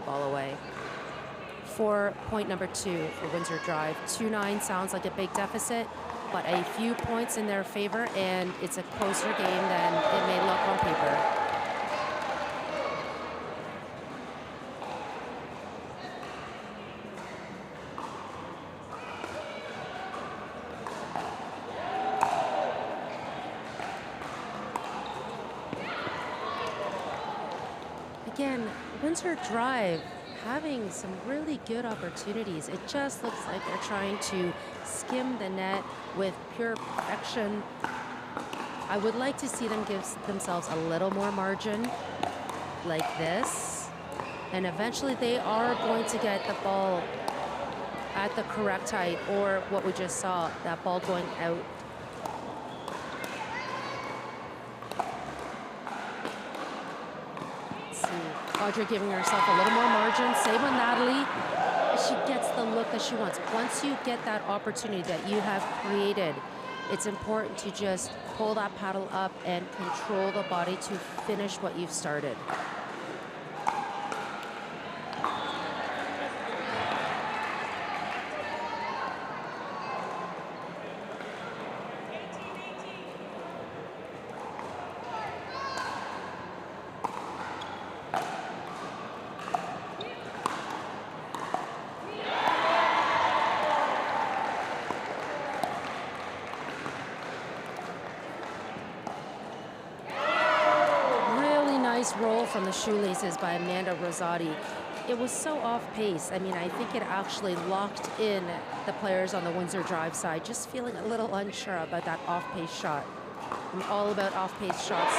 ball away. For point number 2 for Windsor Drive. 2-9 sounds like a big deficit, but a few points in their favor, and it's a closer game than it may look on paper. Again, Windsor Drive having some really good opportunities. It just looks like they're trying to skim the net with pure perfection. I would like to see them give themselves a little more margin like this. And eventually they are going to get the ball at the correct height, or what we just saw, that ball going out. Audrey giving herself a little more margin. Same with Natalie. She gets the look that she wants. Once you get that opportunity that you have created, it's important to just pull that paddle up and control the body to finish what you've started. Roll from the shoelaces by Amanda Rosati. It was so off pace. I mean, I think it actually locked in the players on the Windsor Drive side, just feeling a little unsure about that off-pace shot. I'm all about off-pace shots,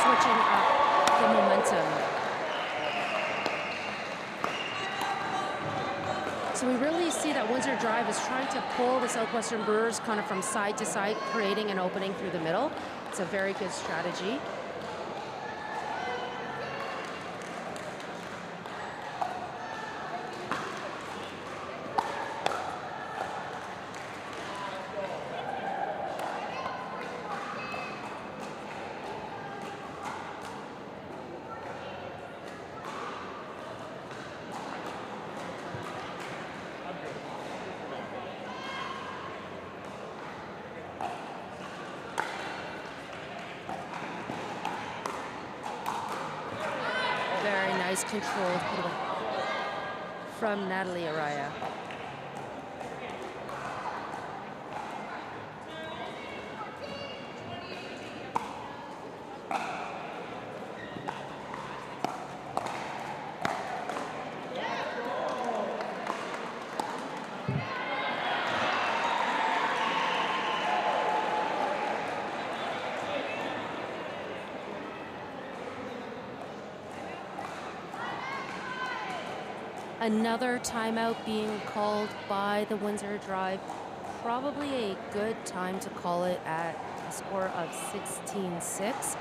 switching up the momentum. So we really see that Windsor Drive is trying to pull the Southwestern Brewers kind of from side to side, creating an opening through the middle. It's a very good strategy. Nice controlled from Natalie Araya. Another timeout being called by the Windsor Drive. Probably a good time to call it at a score of 16-6.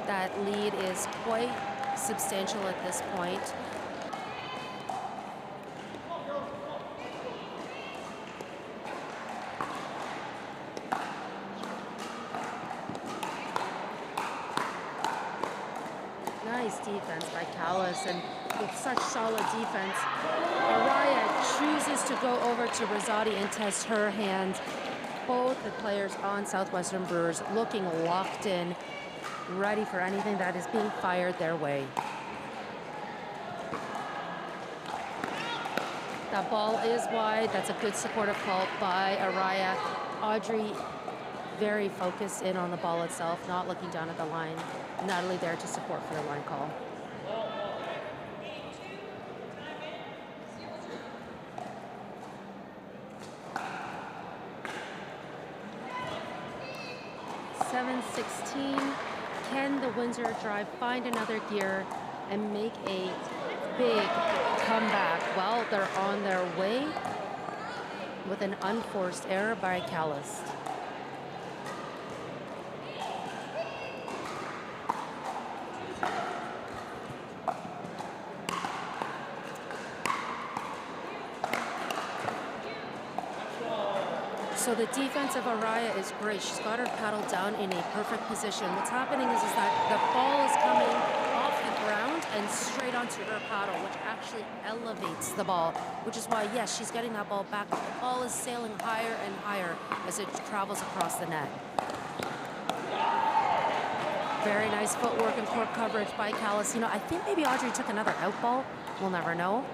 That lead is quite substantial at this point. Nice defense by Kalist, and with such solid defense, Araya chooses to go over to Rosati and test her hand. Both the players on Southwestern Brewers looking locked in, ready for anything that is being fired their way. That ball is wide. That's a good supportive call by Araya. Audrey very focused in on the ball itself, not looking down at the line. Natalie there to support for the line call. Can the Windsor Drive find another gear and make a big comeback? Well, they're on their way with an unforced error by Kalist. So the defense of Araya is great. She's got her paddle down in a perfect position. What's happening is that the ball is coming off the ground and straight onto her paddle, which actually elevates the ball, which is why, yes, she's getting that ball back. The ball is sailing higher and higher as it travels across the net. Very nice footwork and court coverage by Kalist. You know, I think maybe Audrey took another out ball. We'll never know.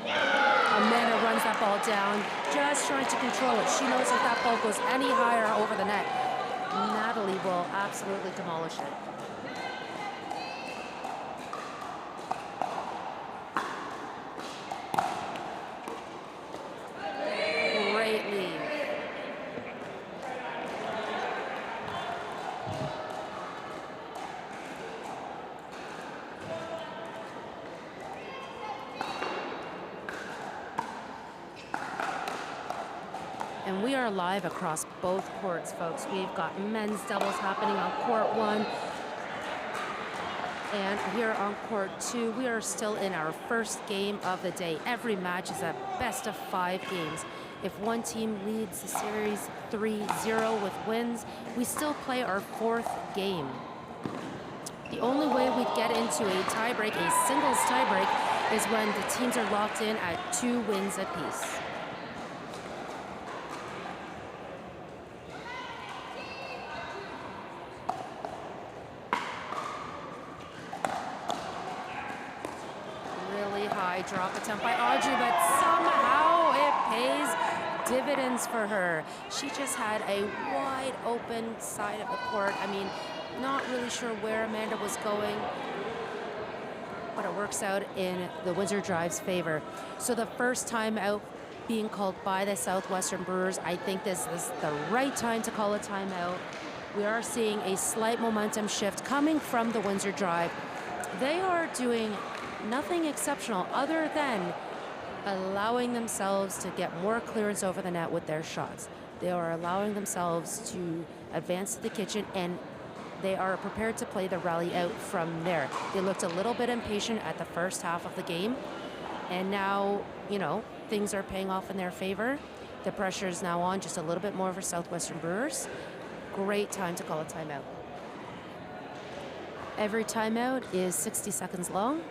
Amanda runs that ball down, just trying to control it. She knows if that ball goes any higher over the net, Natalie will absolutely demolish it. Great lead. And we are live across both courts, folks. We've got men's doubles happening on court 1. And here on court 2, we are still in our first game of the day. Every match is a best of 5 games. If one team leads the series 3-0 with wins, we still play our 4th game. The only way we'd get into a tiebreak, a singles tiebreak, is when the teams are locked in at 2 wins apiece. Drop attempt by Audrey, but somehow it pays dividends for her. She just had a wide open side of the court. I mean, not really sure where Amanda was going, but it works out in the Windsor Drive's favor. So the first time out being called by the Southwestern Brewers, I think this is the right time to call a timeout. We are seeing a slight momentum shift coming from the Windsor Drive. They are doing nothing exceptional other than allowing themselves to get more clearance over the net with their shots. They are allowing themselves to advance to the kitchen, and they are prepared to play the rally out from there. They looked a little bit impatient at the first half of the game, and now, you know, things are paying off in their favor. The pressure is now on just a little bit more for Southwestern Brewers. Great time to call a timeout. Every timeout is 60 seconds long.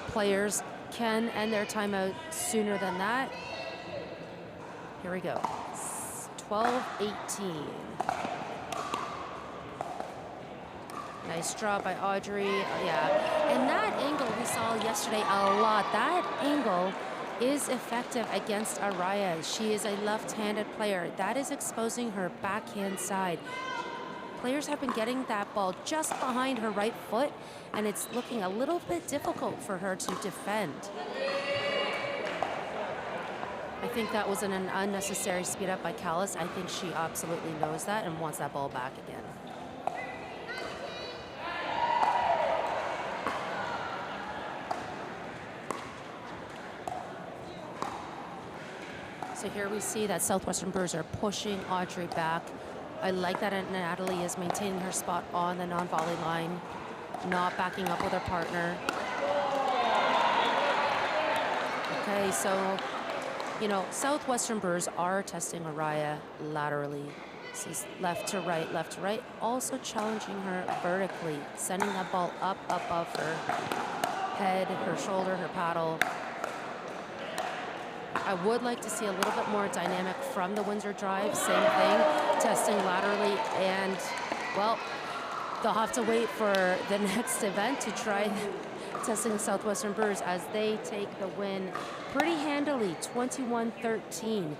Players can end their timeout sooner than that. Here we go. 12-18. Nice draw by Audrey. Yeah. And that angle we saw yesterday a lot. That angle is effective against Araya. She is a left-handed player. That is exposing her backhand side. Players have been getting that ball just behind her right foot, and it's looking a little bit difficult for her to defend. I think that was an unnecessary speed up by Kalist. I think she absolutely knows that and wants that ball back again. So here we see that Southwestern Brewers are pushing Audrey back. I like that Natalie is maintaining her spot on the non-volley line, not backing up with her partner. Okay, so, you know, Southwestern Brewers are testing Araya laterally. This is left to right, also challenging her vertically, sending that ball up above her head, her shoulder, her paddle. I would like to see a little bit more dynamic from the Windsor Drive. Same thing, testing laterally, and, well, they'll have to wait for the next event to try testing the Southwestern Brewers as they take the win pretty handily, 21-13.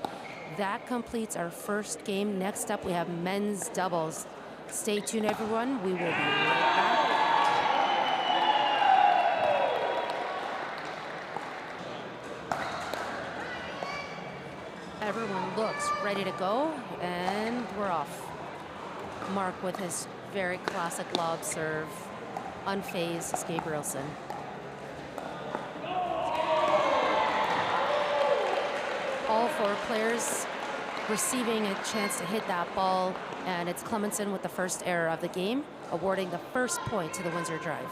That completes our first game. Next up, we have men's doubles. Stay tuned, everyone. We will be right back. Everyone looks ready to go, and we're off. Mark with his very classic lob serve. Unfazed is Gabrielsen. All 4 players receiving a chance to hit that ball, and it's Cleminson with the first error of the game, awarding the first point to the Windsor Drive.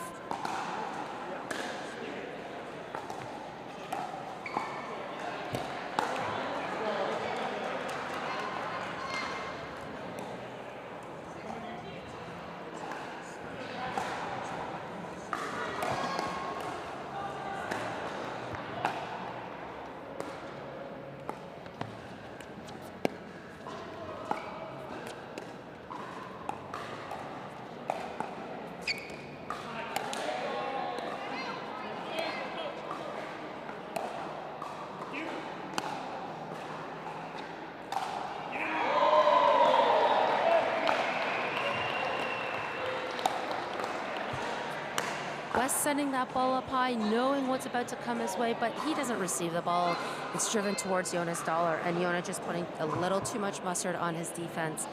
just sending that ball up high, knowing what's about to come his way, but he doesn't receive the ball. It's driven towards Jonas Dähler, and Jonas just putting a little too much mustard on his defense.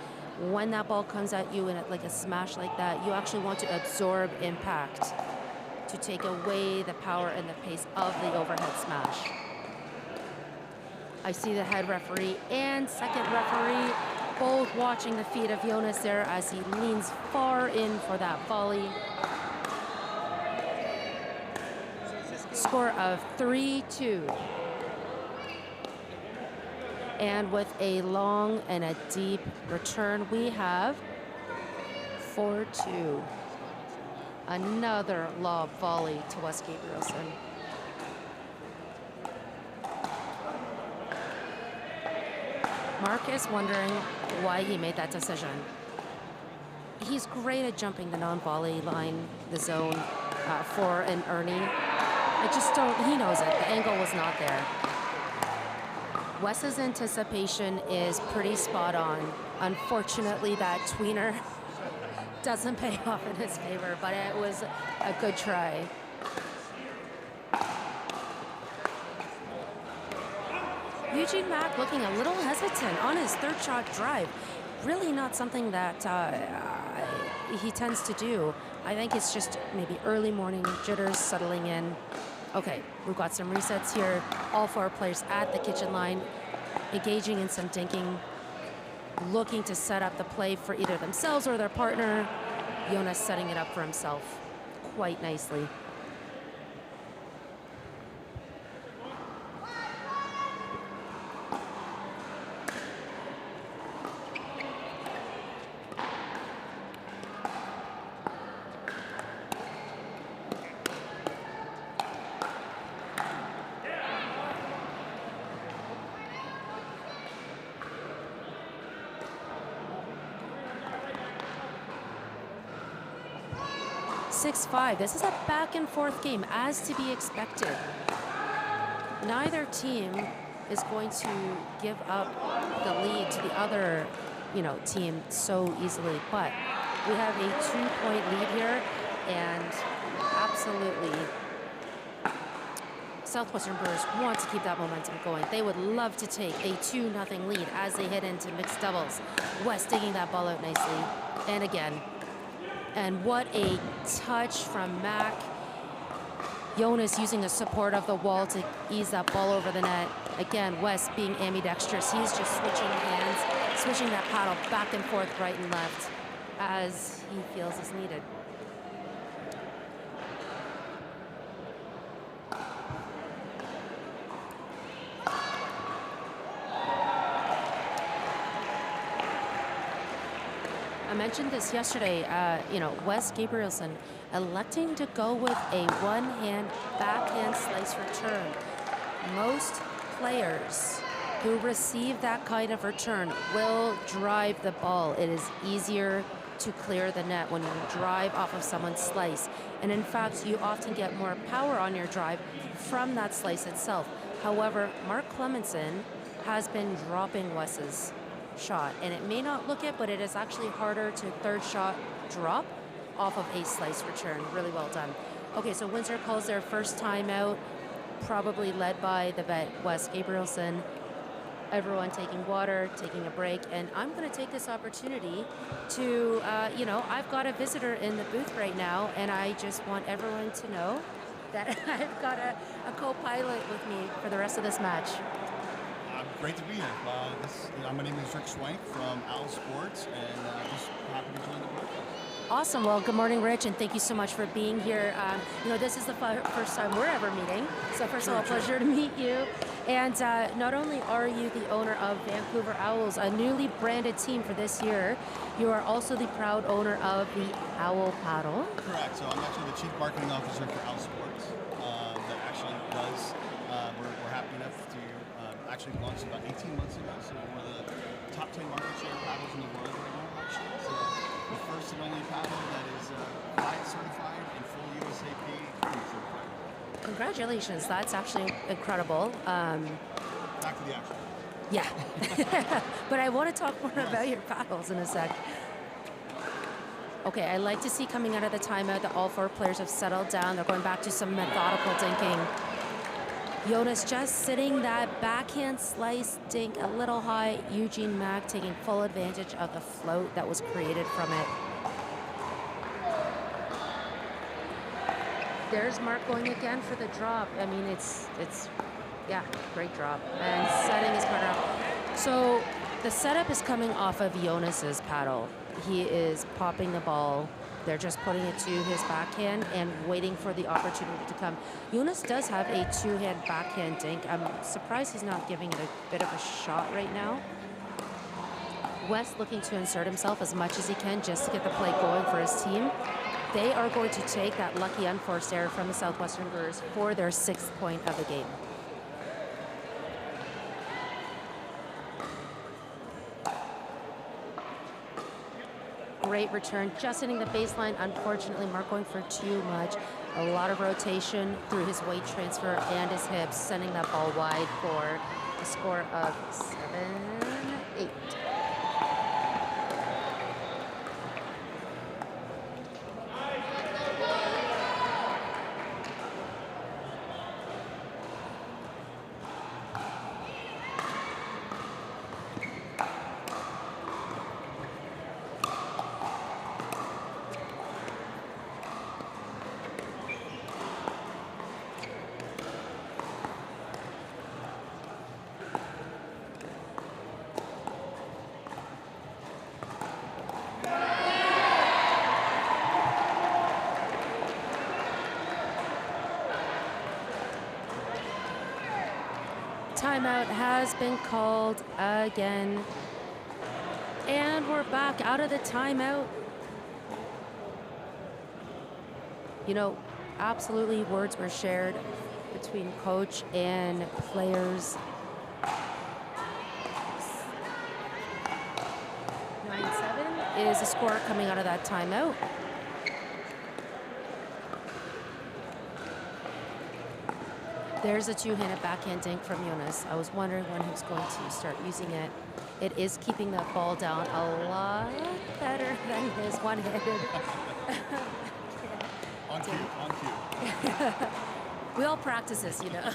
When that ball comes at you in like a smash like that, you actually want to absorb impact to take away the power and the pace of the overhead smash. I see the head referee and second referee both watching the feet of Jonas there as he leans far in for that volley. Score of 3-2. And with a long and a deep return, we have 4-2. Another lob volley to Wesley Gabrielsen. Mark is wondering why he made that decision. He's great at jumping the non-volley line, the zone, for an Ernie. I just don't, he knows it. The angle was not there. Wes's anticipation is pretty spot on. Unfortunately, that tweener doesn't pay off in his favor, but it was a good try. Eugene Mak looking a little hesitant on his third shot drive. Really not something that he tends to do. I think it's just maybe early morning jitters settling in. Okay, we've got some resets here. All four players at the kitchen line, engaging in some dinking, looking to set up the play for either themselves or their partner. Jonas setting it up for himself quite nicely. This is a back and forth game, as to be expected. Neither team is going to give up the lead to the other, team so easily. But we have a 2-point lead here, and absolutely, Southwestern Brewers want to keep that momentum going. They would love to take a 2-0 lead as they head into mixed doubles. West digging that ball out nicely, and again. And what a touch from Mak. Jonas using the support of the wall to ease that ball over the net. Again, West being ambidextrous. He's just switching hands, switching that paddle back and forth, right and left, as he feels is needed. I mentioned this yesterday, Wes Gabrielsen electing to go with a one-hand backhand slice return. Most players who receive that kind of return will drive the ball. It is easier to clear the net when you drive off of someone's slice. And in fact, you often get more power on your drive from that slice itself. However, Mark Cleminson has been dropping Wes's shot, and it may not look it, but it is actually harder to third shot drop off of a slice return. Really well done. Okay, so Windsor calls their first timeout, probably led by the vet Wes Gabrielsen. Everyone taking water, taking a break, and I'm going to take this opportunity to, I've got a visitor in the booth right now, and I just want everyone to know that I've got a co-pilot with me for the rest of this match. Great to be here. My name is Rick Schwank from Owl Sports, and just happy to join the podcast. Awesome. Well, good morning, Rich, and thank you so much for being here. This is the first time we're ever meeting, so first of all, pleasure to meet you. And not only are you the owner of Vancouver Owls, a newly branded team for this year, you are also the proud owner of the Owl Paddle. Correct. So I'm actually the Chief Marketing Officer for Owl Sports. That actually does, we're happy enough to actually launched about 18 months ago, so we're one of the top 10 market share paddles in the world right now, actually. So the first and only paddle that is CLIENT certified and full USAP certified. Congratulations, that's actually incredible. Back to the action. Yeah, but I want to talk more about your paddles in a sec. Okay, I like to see coming out of the timeout that all 4 players have settled down. They're going back to some methodical dinking. Jonas just sitting that backhand slice dink a little high. Eugene Mak taking full advantage of the float that was created from it. There's Mark going again for the drop. I mean, yeah, great drop. And setting his partner up. So the setup is coming off of Jonas's paddle. He is popping the ball. They're just putting it to his backhand and waiting for the opportunity to come. Jonas does have a 2-hand backhand dink. I'm surprised he's not giving it a bit of a shot right now. Wes looking to insert himself as much as he can just to get the play going for his team. They are going to take that lucky unforced error from the Southwestern Brewers for their 6th point of the game. Great return, just hitting the baseline. Unfortunately, Mark going for too much. A lot of rotation through his weight transfer and his hips, sending that ball wide for a score of 7-8. Timeout has been called again. And we're back out of the timeout. You know, absolutely words were shared between coach and players. 9-7 is the score coming out of that timeout. There's a 2-handed backhand dink from Jonas. I was wondering when he was going to start using it. It is keeping that ball down a lot better than his one-handed. On cue. We all practice this, you know.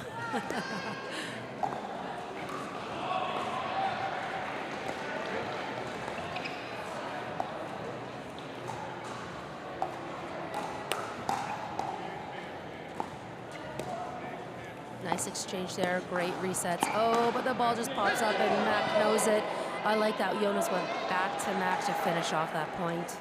Nice exchange there, great resets. Oh, but the ball just pops up and Mak knows it. I like that Jonas went back to Mak to finish off that point.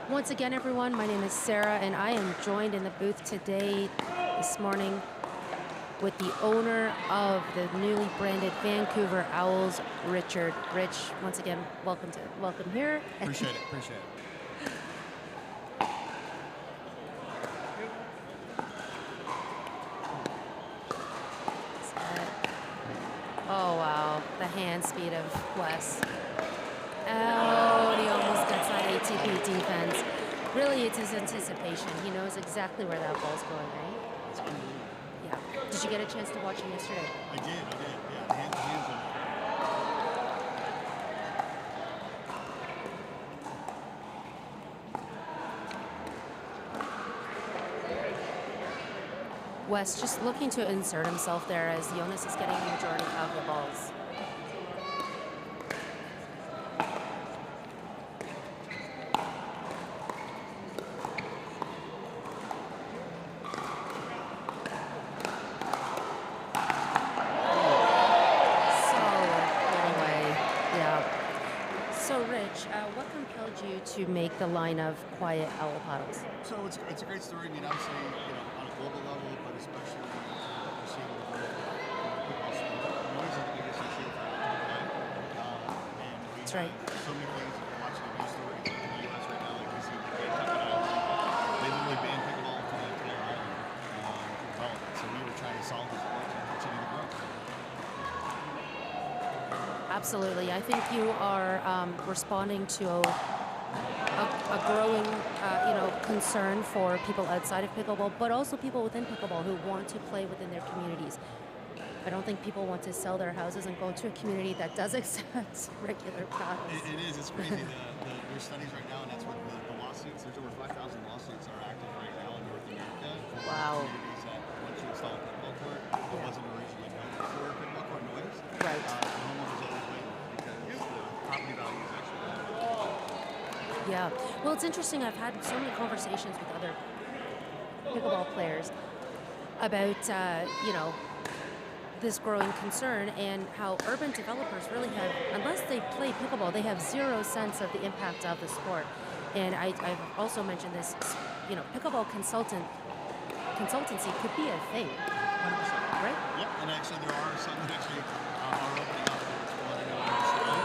Once again, everyone, my name is Sarah, and I am joined in the booth today, this morning, with the owner of the newly branded Vancouver Owls, Richard. Rich, once again, welcome here. Appreciate it. Oh wow, the hand speed of Wes. Oh, and he almost gets that ATP defense. Really, it's his anticipation. He knows exactly where that ball's going, right? Yeah. Did you get a chance to watch him yesterday? I did. Yeah, hands on. Wes just looking to insert himself there as Jonas is getting the majority of the balls. To make the line of quiet owl paddles. So it's a great story. I mean, obviously, on a global level, but especially what we're seeing in the world of football sport. Noise is the biggest issue for and that's right. So many things. If you're watching the news stories in the U.S. right now, like we see the Kentucky Island, they literally banned pickleball to the entire island for development. So we were trying to solve this sport and continue to grow. Absolutely. I think you are responding to a growing, concern for people outside of pickleball, but also people within pickleball who want to play within their communities. I don't think people want to sell their houses and go to a community that does accept regular paddles. It is. It's crazy. There's studies right now, and that's what the lawsuits. There's over 5,000 lawsuits are active right now in North America for Wow. communities that want to install a pickleball court that wasn't originally built for pickleball court noise. Right. The homeowners always win because the property value is actually low. Yeah. Well, it's interesting. I've had so many conversations with other pickleball players about, this growing concern and how urban developers really have, unless they play pickleball, they have zero sense of the impact of the sport. And I've also mentioned this, pickleball consultancy could be a thing, 100%. right? Yep. And actually, there are some that actually are opening up what's going on in Australia.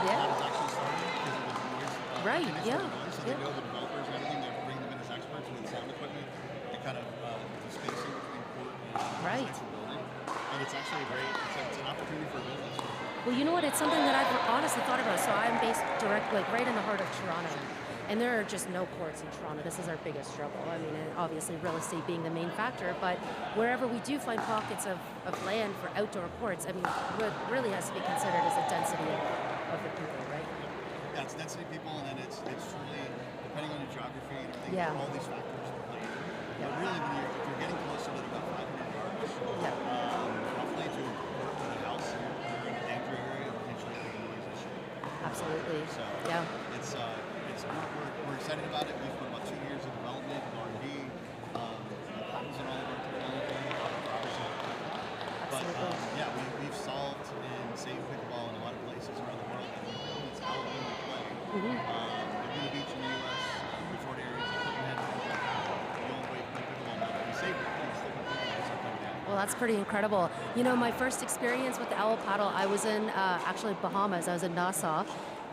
Yeah. That is actually starting because of the noise. Right, recognition yeah, of the noise. So yeah. they know the developers and everything. They bring them in as experts with sound equipment and kind of the spacing between court and Right. residential building. And it's actually it's an opportunity for business. Well, you know what? It's something that I've honestly thought about. So I'm based right in the heart of Toronto. And there are just no courts in Toronto. This is our biggest struggle. I mean, and obviously real estate being the main factor, but wherever we do find pockets of land for outdoor courts, I mean, what really has to be considered is the density of the people, right? Yeah, it's density of people, and then it's truly, depending on your geography and everything, Yeah. all these factors play in. But really, if you're getting closer to about 500 yards, Yeah. roughly to a house, you're in a danger area, potentially having a noise issue. Absolutely. So Yeah. we're excited about it. We've put about 2 years of development of R&D, patents on all of our technology, obviously. But Absolutely. we've solved and saved pickleball in a lot of places around the world. And it's how we play. Mm-hmm. Laguna Beach in the U.S., resort areas, Copenhagen, the only way to play pickleball now that we saved it. We still can play it, so coming down. Well, that's pretty incredible. My first experience with the owl paddle, I was in actually Bahamas. I was in Nassau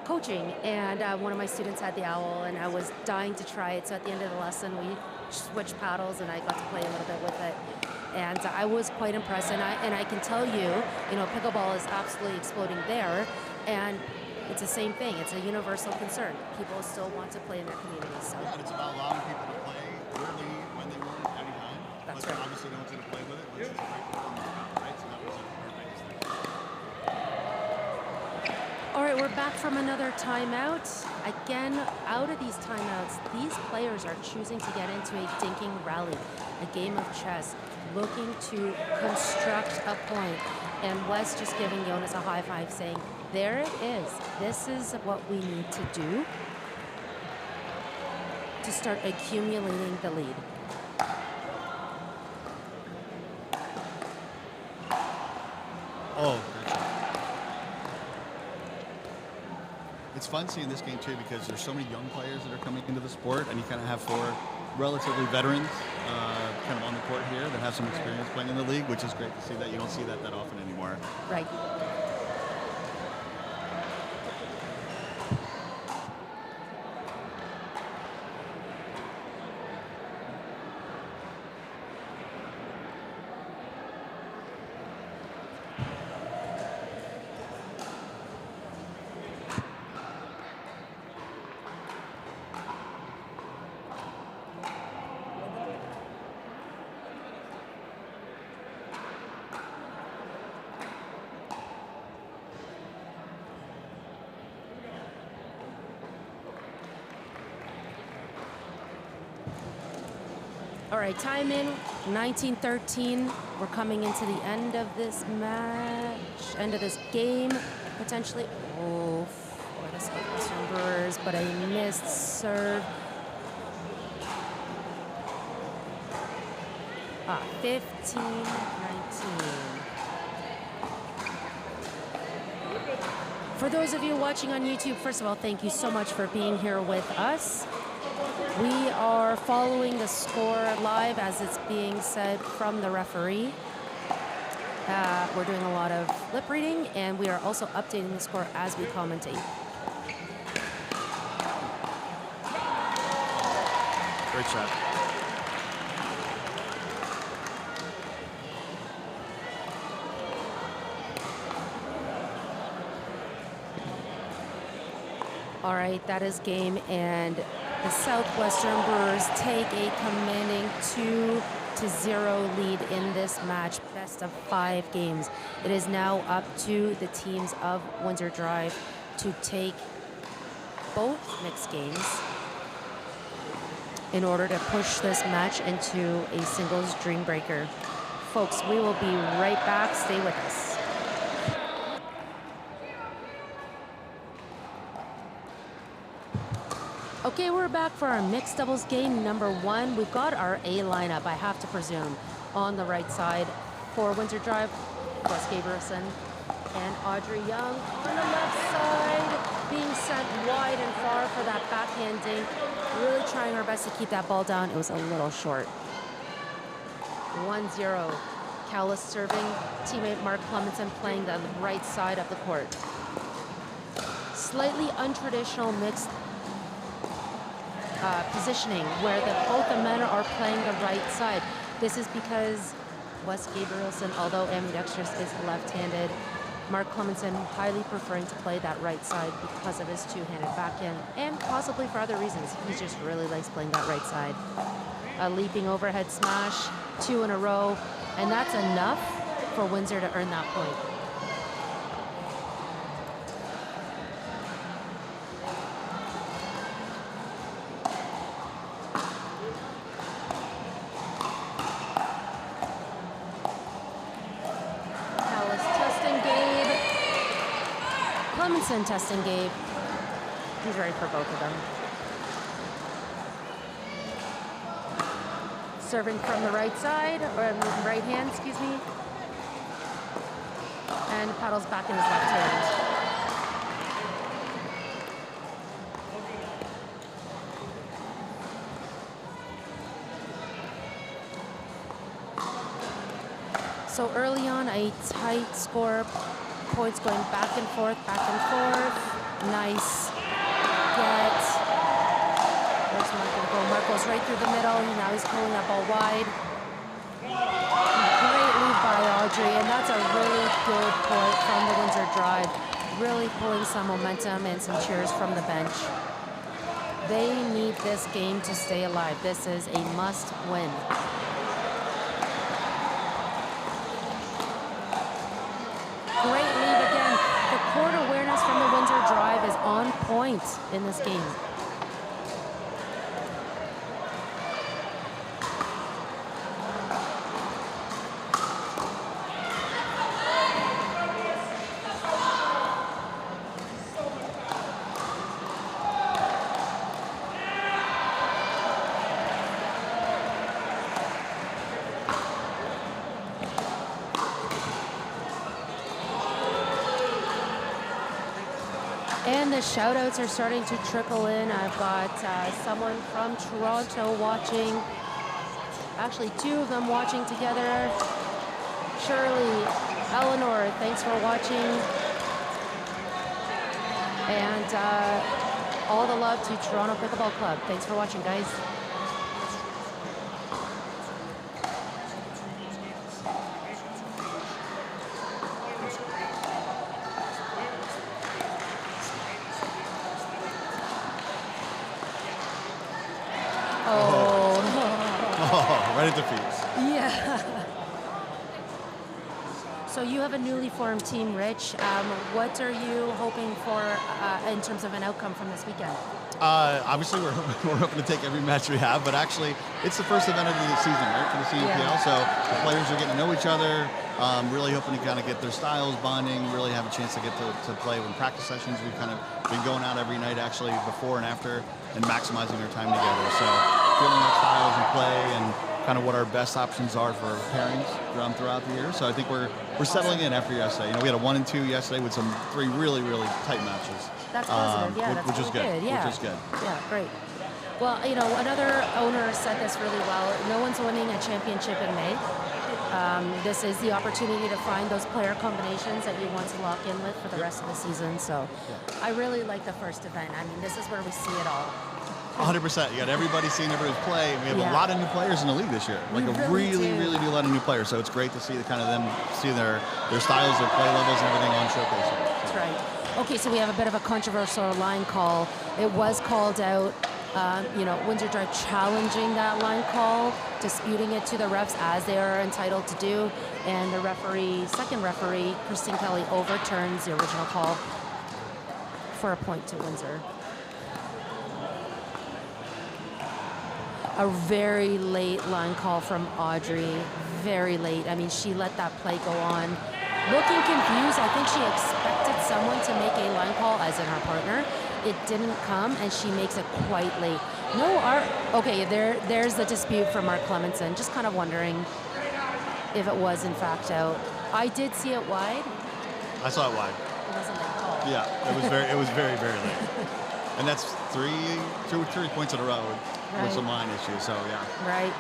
coaching, and one of my students had the owl, and I was dying to try it. So at the end of the lesson, we switched paddles, and I got to play a little bit with it. And I was quite impressed. And I can tell you, pickleball is absolutely exploding there, and it's the same thing. It's a universal concern. People still want to play in their communities. So Yeah, and it's about allowing people to play where they need, when they want, anytime. That's but right. obviously they want to play with it. This is a great performance about, right? So that was our biggest thing. all right, we're back from another timeout. Again, out of these timeouts, these players are choosing to get into a dinking rally, a game of chess, looking to construct a point. And Wes just giving Jonas a high five saying, there it is. This is what we need to do to start accumulating the lead. Oh, gotcha. It's fun seeing this game too because there's so many young players that are coming into the sport, and you kind of have 4 relatively veterans kind of on the court here that have some experience playing in the league, which is great to see that. You don't see that often anymore. Right. All right, time in 1913. We're coming into the end of this match, end of this game, potentially. Oh, for the Southwestern Brewers, but a missed serve. 15-19. For those of you watching on YouTube, first of all, thank you so much for being here with us. We are following the score live as it's being said from the referee. We're doing a lot of lip reading, and we are also updating the score as we commentate. Great shot. All right, that is game, and the Southwestern Brewers take a commanding 2-1 8-0 lead in this match, best of 5 games. It is now up to the teams of Windsor Drive to take both mixed games in order to push this match into a singles dream breaker. Folks, we will be right back. Stay with us. Okay, we're back for our mixed doubles game number 1. We've got our A lineup, I have to presume, on the right side for Windsor Drive, Wesley Gabrielsen and Audrey Yeung. On the left side, being sent wide and far for that backhand dink. Really trying our best to keep that ball down. It was a little short. 1-0. Kalist serving. Teammate Mark Cleminson playing the right side of the court. Slightly untraditional mixed positioning where both the men are playing the right side. This is because Wesley Gabrielsen, although ambidextrous, is left-handed. Mark Cleminson highly preferring to play that right side because of his two-handed backhand and possibly for other reasons. He just really likes playing that right side. A leaping overhead smash, 2 in a row, and that's enough for Windsor to earn that point. Cleminson testing Gabe. He's ready for both of them. Serving from the right side, or right hand, excuse me. And paddles back in his left hand. So early on, a tight score. Points going back and forth, back and forth. Nice get. Where's Mark gonna go? Mark goes right through the middle. Now he's pulling that ball wide. Great lead by Audrey, and that's a really good point from the Windsor Drive. Really pulling some momentum and some cheers from the bench. They need this game to stay alive. This is a must win. Great lead again. The court awareness from the Windsor Drive is on point in this game. And the shout-outs are starting to trickle in. I've got someone from Toronto watching. Actually, 2 of them watching together. Shirley, Eleanor, thanks for watching. And all the love to Toronto Pickleball Club. Thanks for watching, guys. Right at the feet. Yeah. So you have a newly formed team, Rich. What are you hoping for in terms of an outcome from this weekend? Obviously, we're hoping to take every match we have, but actually, it's the first event of the season, right, for the CNPL. Yeah. So the players are getting to know each other. Really hoping to kind of get their styles bonding, really have a chance to get to play in practice sessions. We've kind of been going out every night, actually, before and after, and maximizing our time together. So feeling our styles and play and kind of what our best options are for pairings throughout the year. So I think we're settling in after yesterday. You know, we had a 1 and 2 yesterday with some 3 really, really tight matches. That's positive, yeah, that's which really is good. Yeah. Which is good. Yeah, great. Well, you know, another owner said this really well. No one's winning a championship in May. This is the opportunity to find those player combinations that you want to lock in with for the rest of the season. So I really like the first event. I mean, this is where we see it all. 100%. You got everybody seeing everybody play. We have a lot of new players in the league this year. Like really do a lot of new players. So it's great to see them see their styles, their play levels, and everything on showcase. That's right. Okay, so we have a bit of a controversial line call. It was called out Windsor Drive challenging that line call, disputing it to the refs as they are entitled to do, and the second referee, Christine Kelly, overturns the original call for a point to Windsor. A very late line call from Audrey, very late. I mean, she let that play go on. Looking confused, I think she expected someone to make a line call, as in her partner. It didn't come, and she makes it quite late. Okay, there's the dispute from Mark Cleminson. Just kind of wondering if it was in fact out. I did see it wide. I saw it wide. It wasn't a call. Yeah, it was very, very late. And that's two or three points in a row with some line issues, so yeah. Right.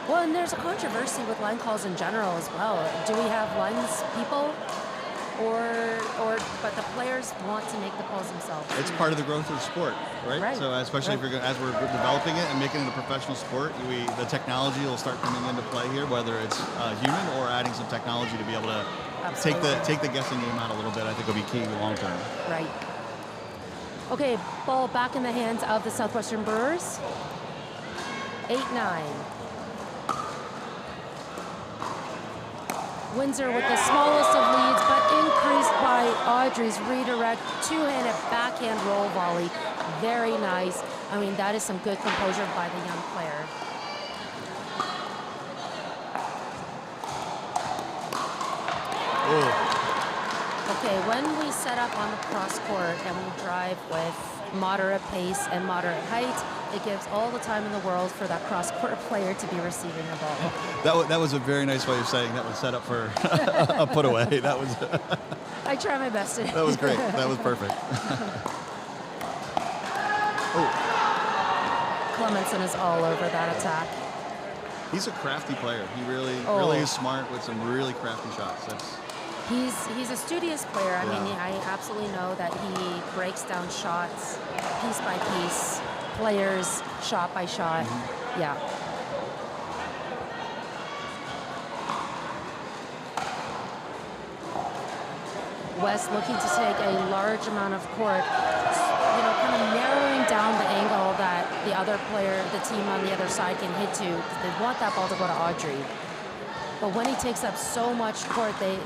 Well, and there's a controversy with line calls in general as well. Do we have lines people, but the players want to make the calls themselves? It's part of the growth of the sport, right? So especially if as we're developing it and making it a professional sport, the technology will start coming into play here, whether it's human or adding some technology to be able to take the guessing game out a little bit. I think will be key long term. Right. Okay, ball back in the hands of the Southwestern Brewers. 8-9. Windsor with the smallest of leads, but increased by Audrey's redirect, two-handed backhand roll volley. Very nice. I mean, that is some good composure by the young player. Okay, when we set up on the cross court and we drive with moderate pace and moderate height, it gives all the time in the world for that cross court player to be receiving the ball. That was a very nice way of saying that was set up for a put away. That was. I try my best. That was great. That was perfect. Cleminson is all over that attack. He's a crafty player. He really is smart with some really crafty shots. He's a studious player. I mean, I absolutely know that he breaks down shots piece by piece, players shot by shot. Mm-hmm. Yeah. West looking to take a large amount of court, kind of narrowing down the angle that the other player, the team on the other side can hit to. They want that ball to go to Audrey. But when he takes up so much court, they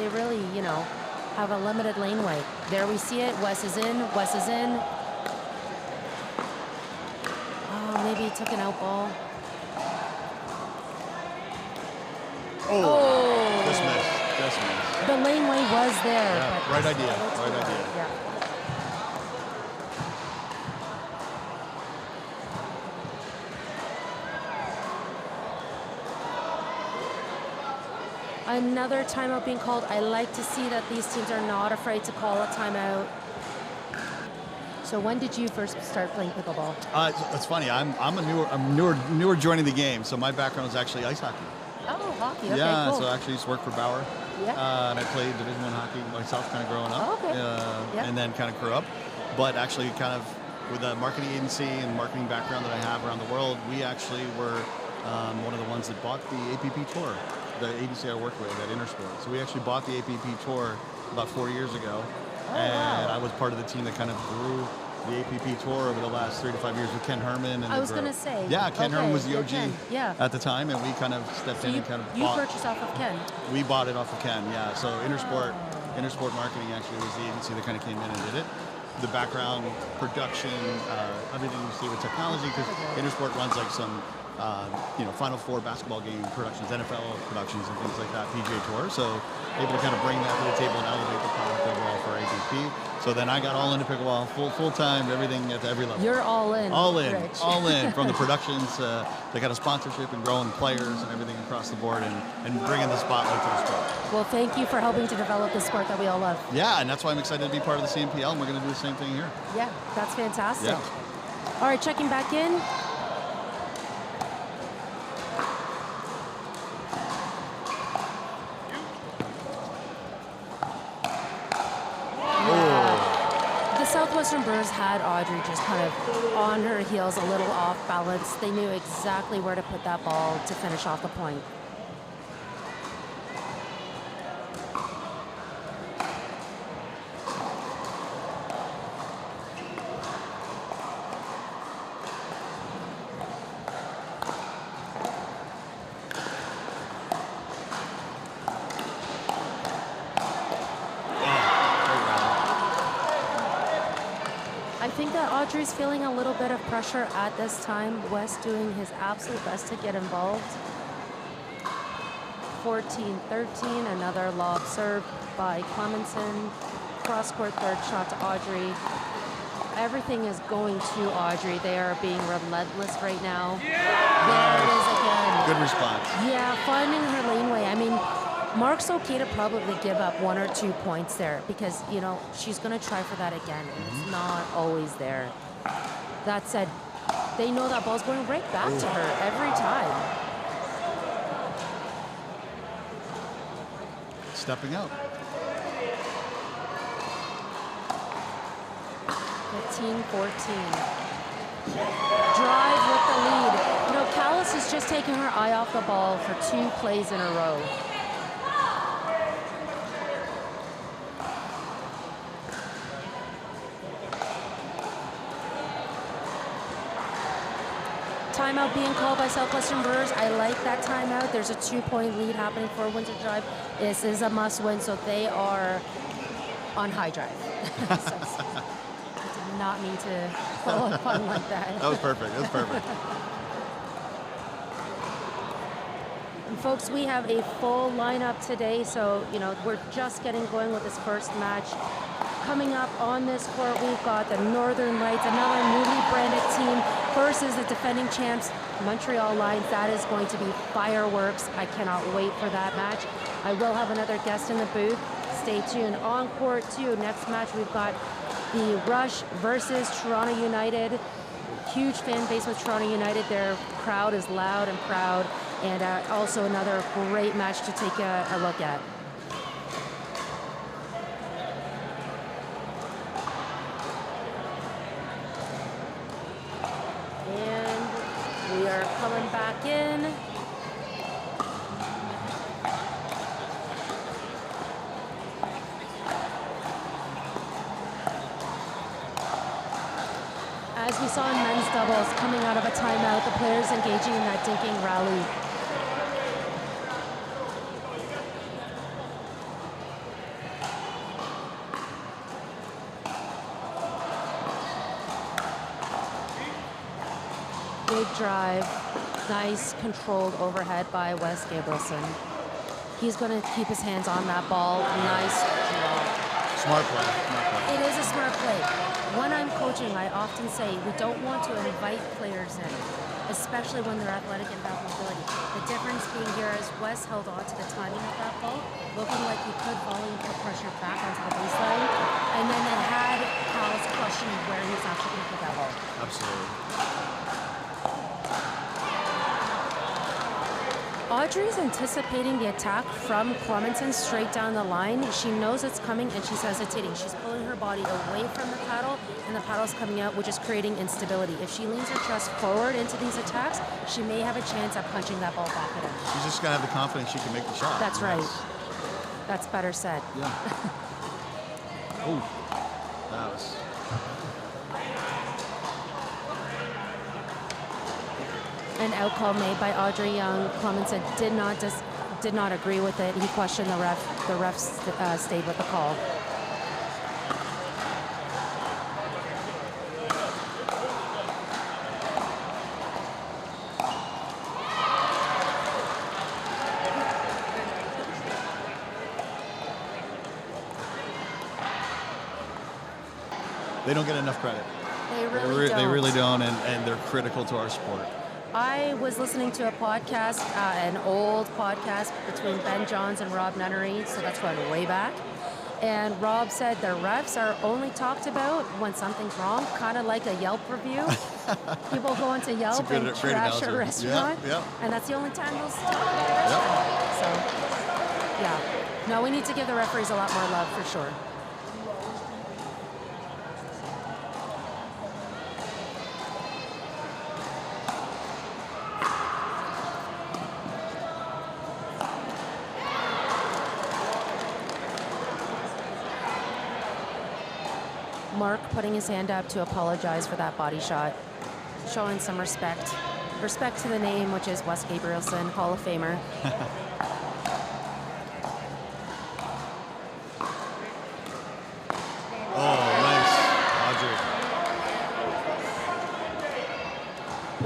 really, have a limited laneway. There we see it. West is in. Oh, maybe he took an out ball. Just missed. The laneway was there. Yeah, but right idea. Yeah. Another timeout being called. I like to see that these teams are not afraid to call a timeout. So when did you first start playing pickleball? It's funny. I'm newer joining the game. So my background is actually ice hockey. Oh, hockey. Okay, yeah. cool. So I actually used to work for Bauer. Yeah. And I played Division I hockey myself, kind of growing up. Oh, okay. And then kind of grew up. But actually, kind of with a marketing agency and marketing background that I have around the world, we actually were one of the ones that bought the APP tour. The agency I work with at Intersport. So we actually bought the APP tour about 4 years ago. And I was part of the team that kind of grew the APP tour over the last 3 to 5 years with Ken Herman. And I was going to say. Yeah, Ken Herman was the OG at the time, and we kind of stepped in and kind of You purchased off of Ken? We bought it off of Ken, yeah. So Intersport Marketing actually was the agency that kind of came in and did it. The background, production, everything you see with technology, because Intersport runs like some Final Four basketball game productions, NFL productions, and things like that, PGA Tour. So able to kind of bring that to the table and elevate the product overall for APP. So then I got all into pickleball, full time, everything at every level. You're all in. All in, Rich. all in. From the productions, they got a sponsorship and growing players and everything across the board, and bringing the spotlight to the sport. Well, thank you for helping to develop the sport that we all love. Yeah, and that's why I'm excited to be part of the CNPL, and we're going to do the same thing here. Yeah, that's fantastic. Yeah. All right, checking back in. Southwestern Brewers had Audrey just kind of on her heels, a little off balance. They knew exactly where to put that ball to finish off the point. I think that Audrey's feeling a little bit of pressure at this time. Wes doing his absolute best to get involved. 14-13, another lob serve by Cleminson. Cross-court third shot to Audrey. Everything is going to Audrey. They are being relentless right now. There it is again. Good response. Yeah, finding her laneway. I mean, Mark's okay to probably give up 1 or 2 points there because, you know, she's going to try for that again, and it's not always there. That said, they know that ball's going right back to her every time. Stepping up. 15-14. Drive with the lead. You know, Kalist is just taking her eye off the ball for 2 plays in a row. Timeout being called by Southwestern Brewers. I like that timeout. There's a 2-point lead happening for Windsor Drive. This is a must-win, so they are on high drive. I did not mean to follow up on like that. That was perfect. That was perfect. And folks, we have a full lineup today, so you know we're just getting going with this first match. Coming up on this court, we've got the Northern Lights, another newly branded team versus the defending champs, Montreal Lions. That is going to be fireworks. I cannot wait for that match. I will have another guest in the booth. Stay tuned. On court 2, next match, we've got the Rush versus Toronto United. Huge fan base with Toronto United. Their crowd is loud and proud. And also another great match to take a look at. And we are coming back in. As we saw in men's doubles, coming out of a timeout, the players engaging in that dinking rally. Big drive, nice controlled overhead by Wesley Gabrielsen. He's going to keep his hands on that ball. Nice draw. Smart play. Smart play. It is a smart play. When I'm coaching, I often say we don't want to invite players in, especially when they're athletic and have mobility. The difference being here is Wes held on to the timing of that ball, looking like he could volley and put pressure back onto the baseline, and then it had Kalist questioning where he's actually going to put that ball. Absolutely. Audrey's anticipating the attack from Cleminson straight down the line. She knows it's coming and she's hesitating. She's pulling her body away from the paddle and the paddle's coming out, which is creating instability. If she leans her chest forward into these attacks, she may have a chance at punching that ball back at her. She's just going to have the confidence she can make the shot. That's right. That's better said. Yeah. Ooh. That was... An out call made by Audrey Yeung. Cleminson did not agree with it. He questioned the ref. The ref stayed with the call. They don't get enough credit. They really don't. They really don't, and they're critical to our sport. I was listening to a podcast, an old podcast between Ben Johns and Rob Nunnery, so that's going way back. And Rob said the refs are only talked about when something's wrong, kind of like a Yelp review. People go into Yelp and trash a restaurant, and that's the only time they'll talk about a restaurant. So, yeah. No, we need to give the referees a lot more love for sure. Mark putting his hand up to apologize for that body shot, showing some respect. Respect to the name, which is Wesley Gabrielsen, Hall of Famer. Oh, nice, Audrey.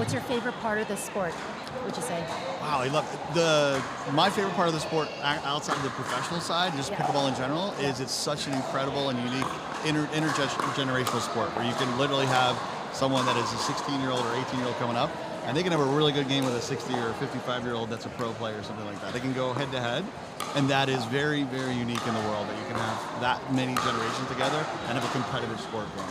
What's your favorite part of the sport, would you say? Wow, I love my favorite part of the sport outside of the professional side, just pickleball in general, is it's such an incredible and unique intergenerational sport where you can literally have someone that is a 16-year-old or 18-year-old coming up, and they can have a really good game with a 60 or 55-year-old that's a pro player or something like that. They can go head to head, and that is very, very unique in the world that you can have that many generations together and have a competitive sport going.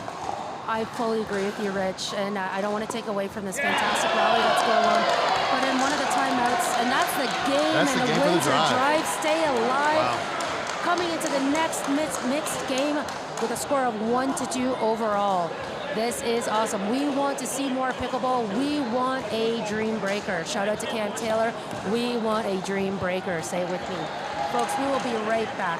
I fully agree with you, Rich, and I don't want to take away from this fantastic rally that's going on. But in one of the timeouts, and that's the game, and the Windsor Drive stay alive. Wow. Coming into the next mixed game with a score of 1-2 overall. This is awesome. We want to see more pickleball. We want a dream breaker. Shout out to Cam Taylor. We want a dream breaker. Say it with me. Folks, we will be right back.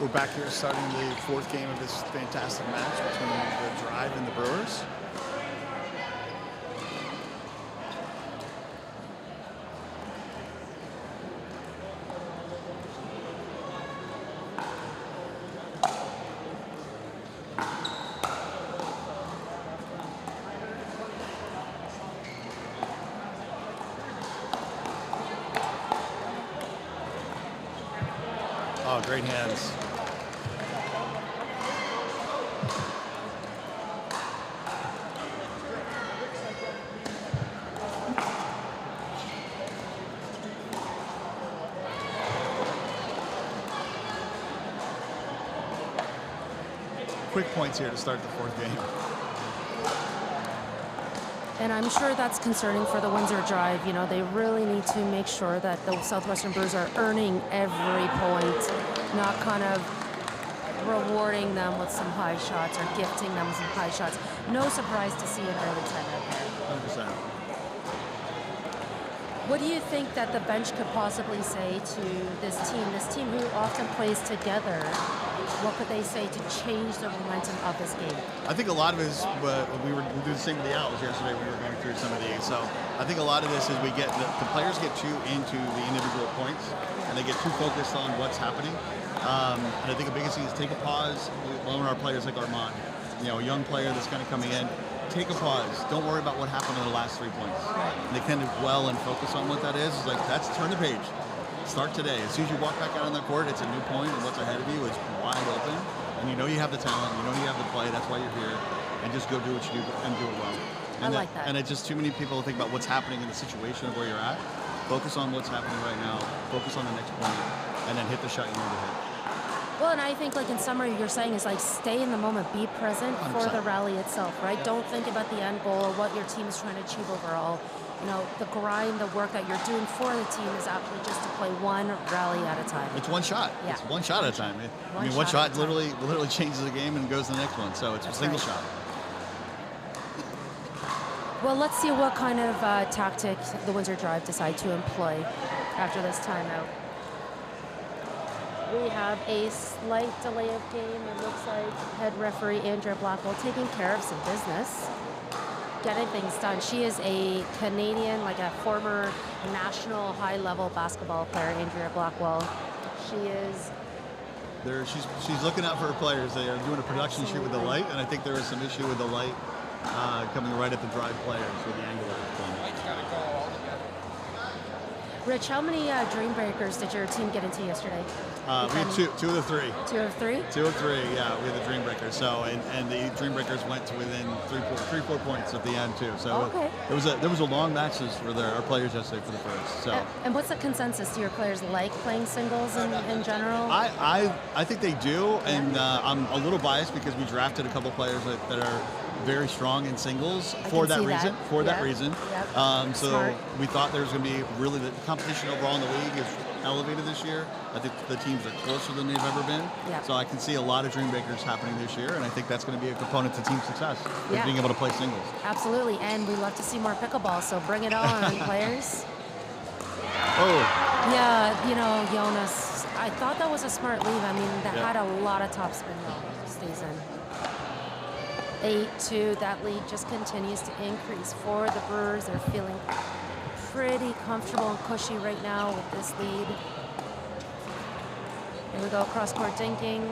We're back here starting the fourth game of this fantastic match between the Drive and the Brewers. Oh, great hands. Quick points here to start the fourth game. And I'm sure that's concerning for the Windsor Drive. You know, they really need to make sure that the Southwestern Brewers are earning every point, not kind of rewarding them with some high shots or gifting them with some high shots. No surprise to see an early timeout there. 100%. What do you think that the bench could possibly say to this team who often plays together? What could they say to change the momentum of this game? I think a lot of it is, we did the same with the Owls yesterday. We were going through some of these. So I think a lot of this is the players get too into the individual points, and they get too focused on what's happening. And I think the biggest thing is take a pause. One of our players like Armand, you know, a young player that's kind of coming in, take a pause. Don't worry about what happened in the last 3 points. And they kind of dwell and focus on what that is. It's like, turn the page. Start today. As soon as you walk back out on the court, it's a new point, and what's ahead of you is wide open. And you know you have the talent, you know you have the play, that's why you're here. And just go do what you do and do it well. I like that. And it's just too many people think about what's happening in the situation of where you're at. Focus on what's happening right now. Focus on the next point, and then hit the shot you need to hit. Well, and I think, like, in summary, you're saying is, like, stay in the moment, be present 100%. for the rally itself, right? Yeah. Don't think about the end goal or what your team is trying to achieve overall. You know, the grind, the work that you're doing for the team is actually just to play one rally at a time. It's one shot. Yeah. It's one shot at a time. One shot literally changes the game and goes to the next one. So it's a single shot. Well, let's see what kind of tactic the Windsor Drive decide to employ after this timeout. We have a slight delay of game. It looks like head referee Andrea Blackwell taking care of some business. getting things done. She is a Canadian, like a former national high-level basketball player, Andrea Blackwell. She is. She's looking out for her players. They are doing a production shoot with the light, and I think there was some issue with the light coming right at the drive players with the angle of the play. Rich, how many Dream Breakers did your team get into yesterday? We had two of the three. 2 of 3? 2 of 3, yeah, we had the Dream Breakers. So, and the Dream Breakers went to within 3-4 points at the end too. So okay. There was a long matches for our players yesterday for the first. So. And what's the consensus? Do your players like playing singles in general? I think they do, and I'm a little biased because we drafted a couple players that are very strong in singles for that reason. Yep. So Smart. we thought there was going to be really the competition overall in the league is elevated this year. I think the teams are closer than they've ever been. Yep. So I can see a lot of Dream Breakers happening this year, and I think that's going to be a component to team success, is being able to play singles. Absolutely, and we love to see more pickleball, so bring it on, players. Oh. Yeah, you know, Jonas, I thought that was a smart leave. I mean, that had a lot of topspin though, stays in. 8-2, that lead just continues to increase for the Brewers. They're feeling pretty comfortable and cushy right now with this lead. Here we go, cross-court dinking.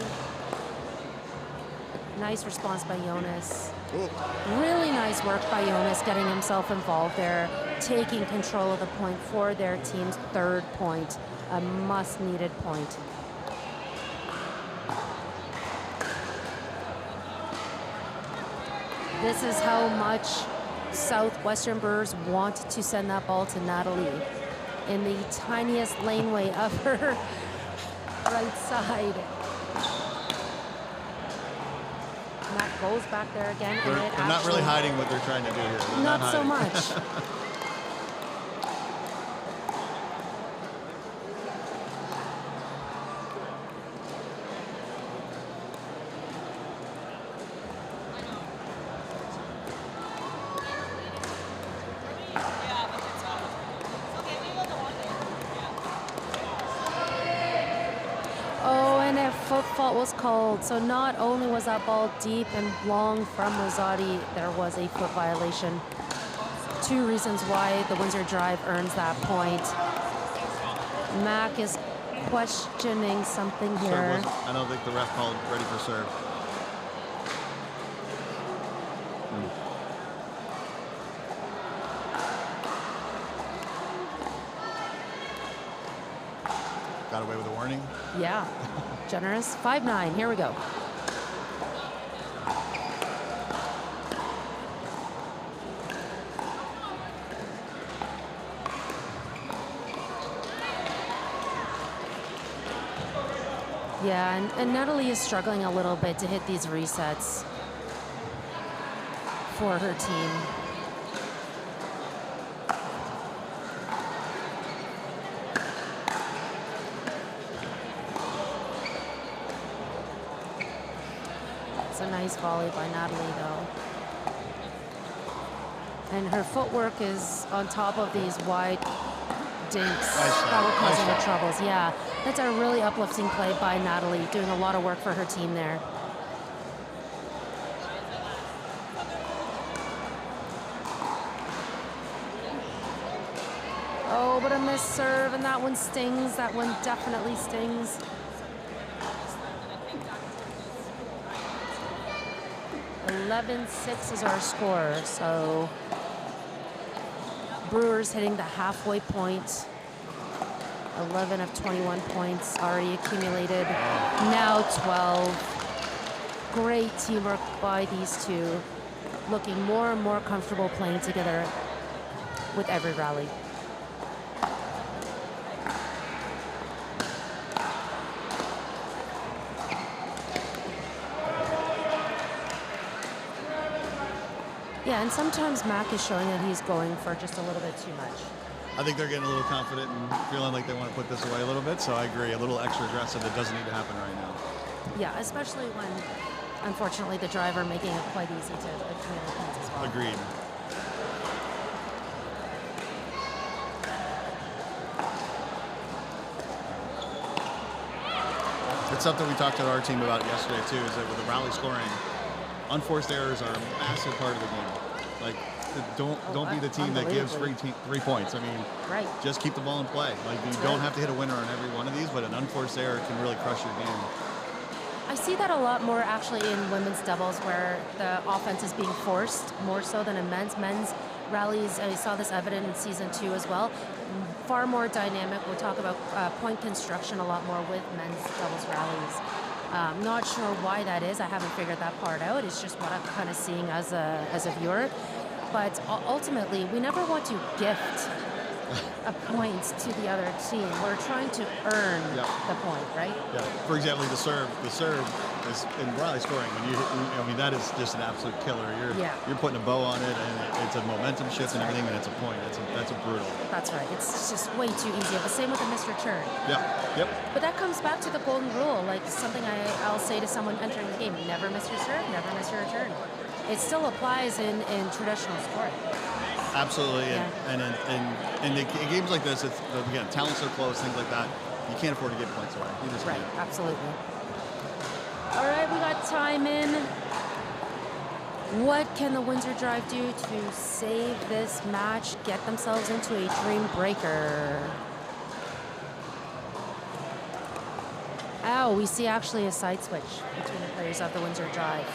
Nice response by Jonas. Ooh. Really nice work by Jonas, getting himself involved there, taking control of the point for their team's 3rd point, a must-needed point. This is how much Southwestern Brewers want to send that ball to Natalie in the tiniest laneway of her right side. And that goes back there again. They're not really hiding what they're trying to do here. They're not so much. Foot fault was called, so not only was that ball deep and long from Rosati, there was a foot violation. 2 reasons why the Windsor Drive earns that point. Mak is questioning something here. I don't think the ref called ready for serve. Got away with a warning? Yeah, generous. 5-9, here we go. Yeah, and Natalie is struggling a little bit to hit these resets for her team. It's a nice volley by Natalie, though. And her footwork is on top of these wide dinks that were causing her troubles. Yeah, that's a really uplifting play by Natalie, doing a lot of work for her team there. Oh, but a missed serve, and that one stings. That one definitely stings. (11-6) is our score, so Brewers hitting the halfway point. 11 of 21 points already accumulated. Now 12. Great teamwork by these two. Looking more and more comfortable playing together with every rally. Yeah, and sometimes Mak is showing that he's going for just a little bit too much. I think they're getting a little confident and feeling like they want to put this away a little bit, so I agree. A little extra aggressive that doesn't need to happen right now. Yeah, especially when, unfortunately, the driver making it quite easy to accumulate points as well. Agreed. It's something we talked to our team about yesterday, too, is that with the rally scoring, unforced errors are a massive part of the game. Like, don't be the team that gives 3 points. I mean, Right. just keep the ball in play. Like you don't have to hit a winner on every one of these, but an unforced error can really crush your game. I see that a lot more actually in women's doubles where the offense is being forced more so than in men's. Men's rallies, I saw this evident in season 2 as well. Far more dynamic. We'll talk about point construction a lot more with men's doubles rallies. Not sure why that is. I haven't figured that part out. It's just what I'm kind of seeing as a viewer. But ultimately, we never want to gift a point to the other team. We're trying to earn the point, right? Yeah. For example, the serve is in rally scoring. When I mean, that is just an absolute killer. You're putting a bow on it, and it's a momentum shift and everything, and it's a point. That's a brutal. That's right. It's just way too easy. The same with the missed return. Yeah. Yep. But that comes back to the golden rule, like something I'll say to someone entering the game: never miss your serve, never miss your return. It still applies in traditional sport. Absolutely, and in games like this, it's again talent's so close, things like that. You can't afford to give points away. You just can't. Absolutely. All right, we got time in. What can the Windsor Drive do to save this match, get themselves into a dream breaker? Oh, we see actually a side switch between the players of the Windsor Drive.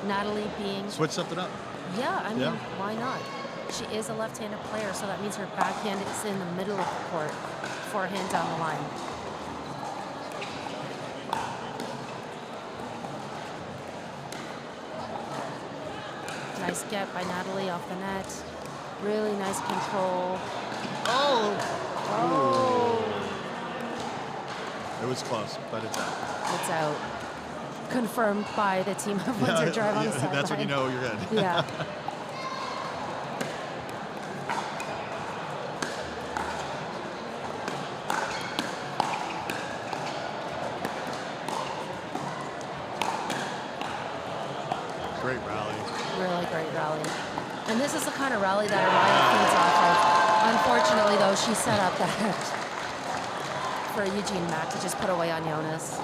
Natalie being... Switch something up. Yeah, I mean, why not? She is a left-handed player, so that means her backhand is in the middle of the court, forehand down the line. Nice get by Natalie off the net. Really nice control. Oh! It was close, but it's out. It's out. Confirmed by the team of Windsor Drive on the sideline. That's when you know you're good. Yeah. Great rally. Really great rally. And this is the kind of rally that Araya feeds off of. Unfortunately, though, she set up that for Eugene Mak to just put away on Jonas.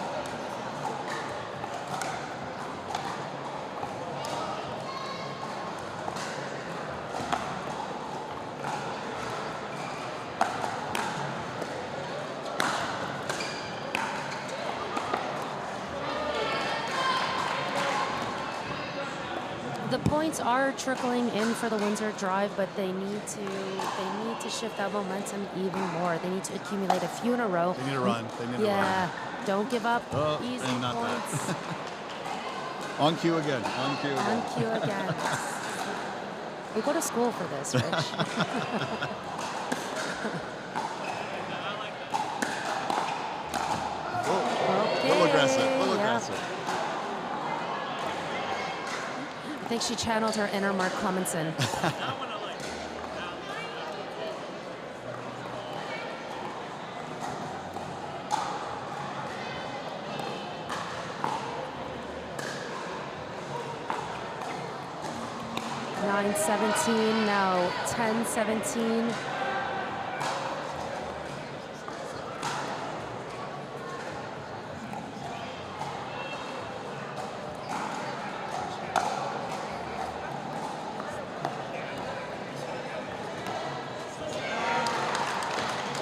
The points are trickling in for the Windsor Drive, but they need to shift that momentum even more. They need to accumulate a few in a row. They need to run. Don't give up. Easy and not points. that. On cue again. On cue again. On cue again. We go to school for this, Rich. A little aggressive. I think she channeled her inner Mark Cleminson. (9:17) now 10:17.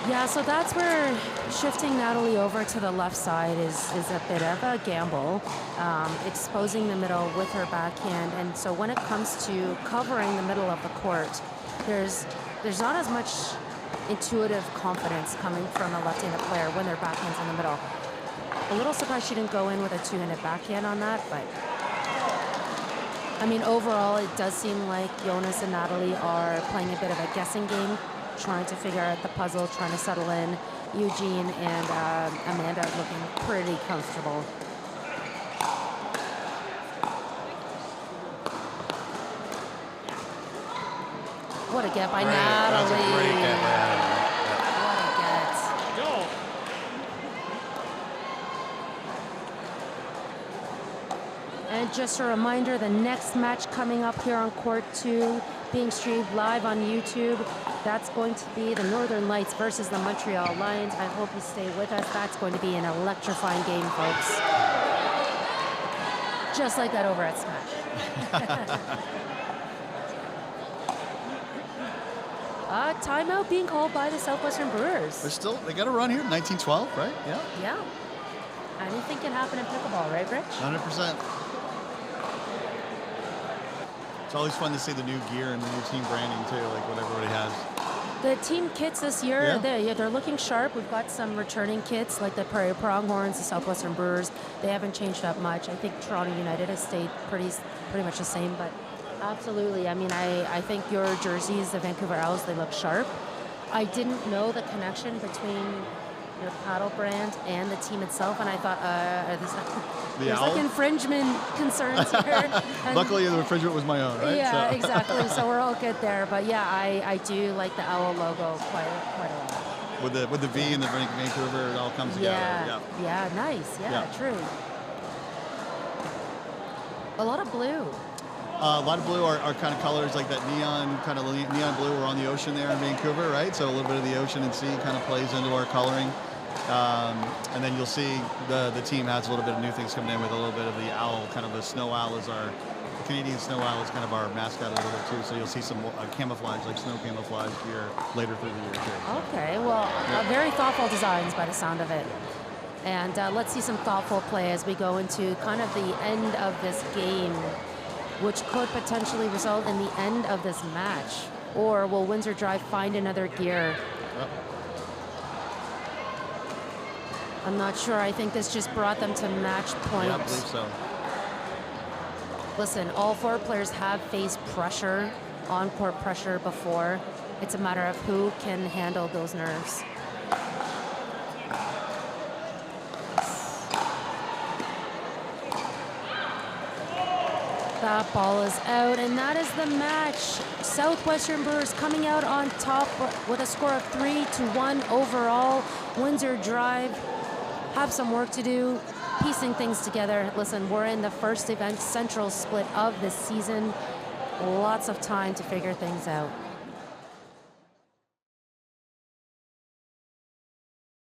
Yeah, so that's where shifting Natalie over to the left side is a bit of a gamble, exposing the middle with her backhand. And so when it comes to covering the middle of the court, there's not as much intuitive confidence coming from a left-handed player when their backhand's in the middle. A little surprised she didn't go in with a two-handed backhand on that, but I mean, overall, it does seem like Jonas and Natalie are playing a bit of a guessing game, trying to figure out the puzzle, trying to settle in. Eugene and Amanda looking pretty comfortable. What a get by Natalie. That's a great get by Natalie. What a get. And just a reminder, the next match coming up here on Court 2, being streamed live on YouTube, that's going to be the Northern Lights versus the Montreal Lions. I hope you stay with us. That's going to be an electrifying game, folks. Just like that over at Smash. Timeout being called by the Southwestern Brewers. They got a run here, 1912, right? Yeah. Yeah. Anything can happen in pickleball, right, Rich? 100%. It's always fun to see the new gear and the new team branding too, like what everybody has. The team kits this year, Yeah. they're looking sharp. We've got some returning kits like the Prairie Pronghorns, the Southwestern Brewers. They haven't changed up much. I think Toronto United has stayed pretty much the same, but absolutely. I mean, I think your jerseys, the Vancouver Owls, they look sharp. I didn't know the connection between your paddle brand and the team itself, and I thought, there's like infringement concerns here. And Luckily, the infringement was my own, right? yeah, exactly. So we're all good there. But yeah, I do like the owl logo quite a lot. With the V and the Vancouver, it all comes together. Yeah, nice. Yeah, true. A lot of blue. A lot of blue are kind of colors like that neon blue. We're on the ocean there in Vancouver, right? So a little bit of the ocean and sea kind of plays into our coloring. And then you'll see the team has a little bit of new things coming in with a little bit of the owl, kind of the snow owl is the Canadian snow owl is kind of our mascot a little bit too. So you'll see some camouflage, like snow camouflage here later through the year too. Okay, well, very thoughtful designs by the sound of it. And let's see some thoughtful play as we go into kind of the end of this game, which could potentially result in the end of this match. Or will Windsor Drive find another gear? I'm not sure. I think this just brought them to match point. Yeah, I believe so. Listen, all four players have faced pressure, on-court pressure before. It's a matter of who can handle those nerves. That ball is out, and that is the match. Southwestern Brewers coming out on top with a score of 3-1 overall. Windsor Drive have some work to do, piecing things together. Listen, we're in the first event central split of this season. Lots of time to figure things out.